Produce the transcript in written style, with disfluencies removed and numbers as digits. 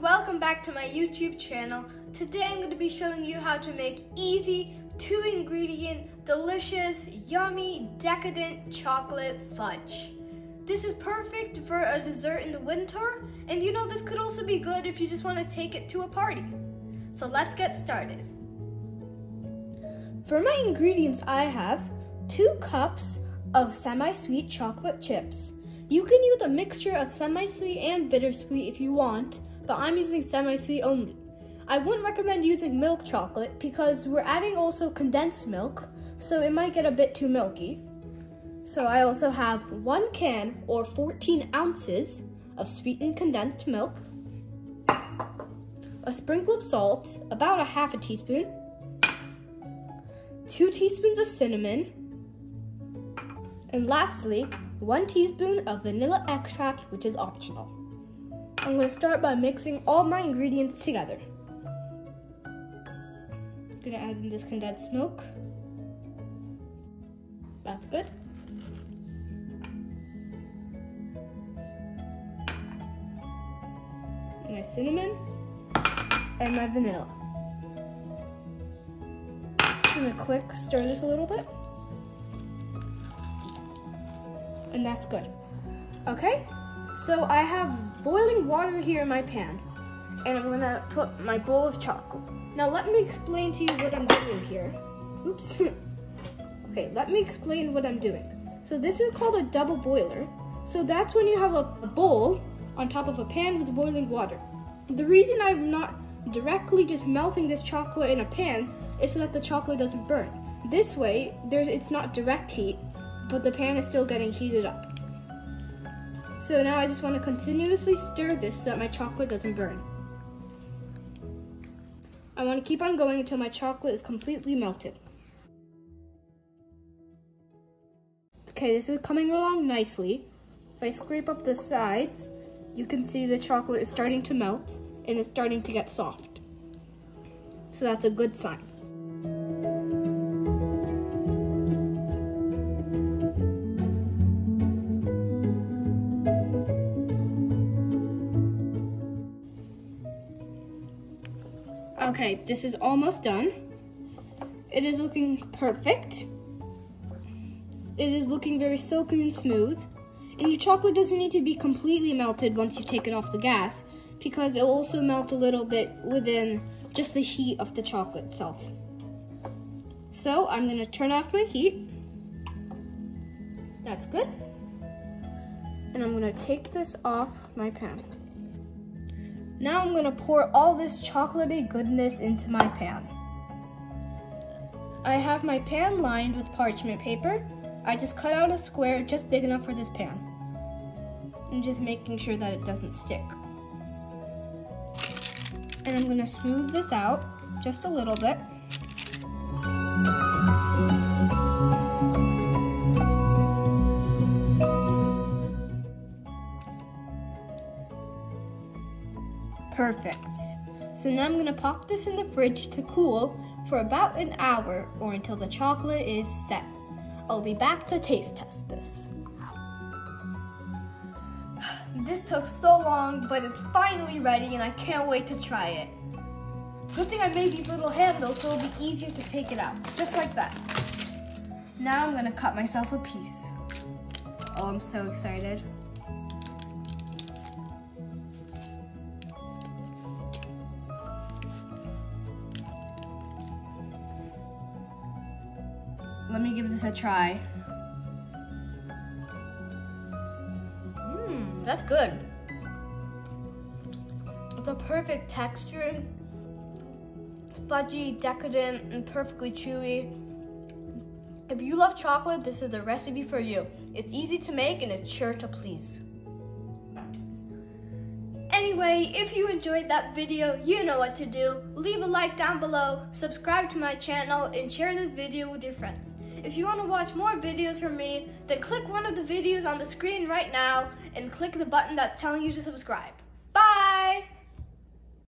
welcome back to my YouTube channel. Today I'm going to be showing you how to make easy 2-ingredient, delicious, yummy, decadent chocolate fudge. This is perfect for a dessert in the winter, and you know this could also be good if you just want to take it to a party. So let's get started. For my ingredients, I have 2 cups of semi-sweet chocolate chips. You can use a mixture of semi-sweet and bittersweet if you want, but I'm using semi-sweet only. I wouldn't recommend using milk chocolate because we're adding also condensed milk, so it might get a bit too milky. So I also have 1 can or 14 ounces of sweetened condensed milk, a sprinkle of salt, about a half a teaspoon, 2 teaspoons of cinnamon, and lastly, 1 teaspoon of vanilla extract, which is optional. I'm going to start by mixing all my ingredients together. I'm going to add in this condensed milk. That's good. My cinnamon and my vanilla. Just going to quick stir this a little bit. And that's good. Okay, so I have boiling water here in my pan, and I'm gonna put my bowl of chocolate. Now let me explain to you what I'm doing here. Oops. Okay, let me explain what I'm doing. So this is called a double boiler. So that's when you have a bowl on top of a pan with boiling water. The reason I'm not directly just melting this chocolate in a pan is so that the chocolate doesn't burn. This way, it's not direct heat, but the pan is still getting heated up. So now I just want to continuously stir this so that my chocolate doesn't burn. I want to keep on going until my chocolate is completely melted. Okay, this is coming along nicely. If I scrape up the sides, you can see the chocolate is starting to melt and it's starting to get soft. So that's a good sign. Okay, this is almost done. It is looking perfect. It is looking very silky and smooth. And your chocolate doesn't need to be completely melted once you take it off the gas, because it will also melt a little bit within just the heat of the chocolate itself. So I'm gonna turn off my heat. That's good. And I'm gonna take this off my pan. Now I'm gonna pour all this chocolatey goodness into my pan. I have my pan lined with parchment paper. I just cut out a square just big enough for this pan. I'm just making sure that it doesn't stick. And I'm gonna smooth this out just a little bit. Perfect. So now I'm gonna pop this in the fridge to cool for about an hour or until the chocolate is set. I'll be back to taste test this. This took so long, but it's finally ready and I can't wait to try it. Good thing I made these little handles so it'll be easier to take it out, just like that. Now I'm gonna cut myself a piece. Oh, I'm so excited. Let me give this a try. That's good. It's a perfect texture. It's fudgy, decadent, and perfectly chewy. If you love chocolate, this is the recipe for you. It's easy to make and it's sure to please. Anyway, if you enjoyed that video, you know what to do. Leave a like down below, subscribe to my channel, and share this video with your friends. If you want to watch more videos from me, then click one of the videos on the screen right now and click the button that's telling you to subscribe.